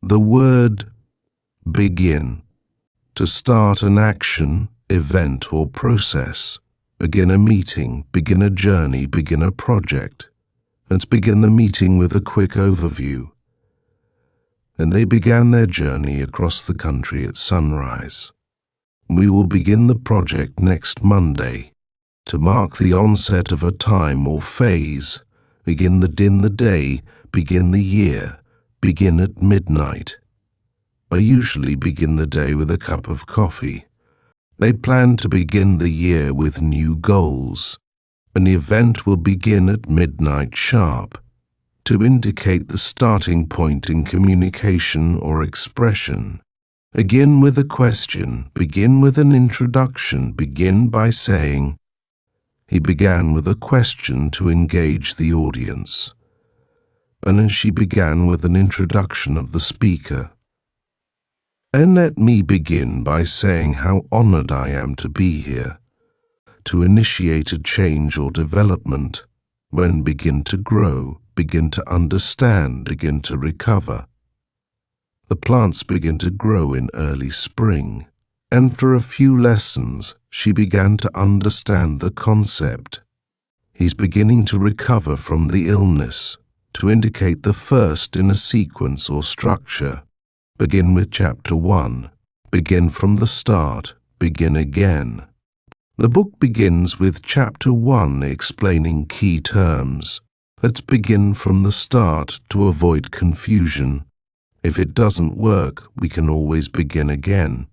The word begin. To start an action, event, or process. Begin a meeting, begin a journey, begin a project. Let's begin the meeting with a quick overview. And they began their journey across the country at sunrise. We will begin the project next Monday. To mark the onset of a time or phase, begin the day, begin the year, begin at midnight. I usually begin the day with a cup of coffee. They plan to begin the year with new goals, and the event will begin at midnight sharp. To indicate the starting point in communication or expression, begin with a question, begin with an introduction, begin by saying, "He began with a question to engage the audience." And then she began with an introduction of the speaker. And let me begin by saying how honored I am to be here, to initiate a change or development, when begin to grow, begin to understand, begin to recover. The plants begin to grow in early spring, and for a few lessons she began to understand the concept. He's beginning to recover from the illness, to indicate the first in a sequence or structure. Begin with chapter 1. Begin from the start. Begin again. The book begins with chapter 1 explaining key terms. Let's begin from the start to avoid confusion. If it doesn't work, we can always begin again.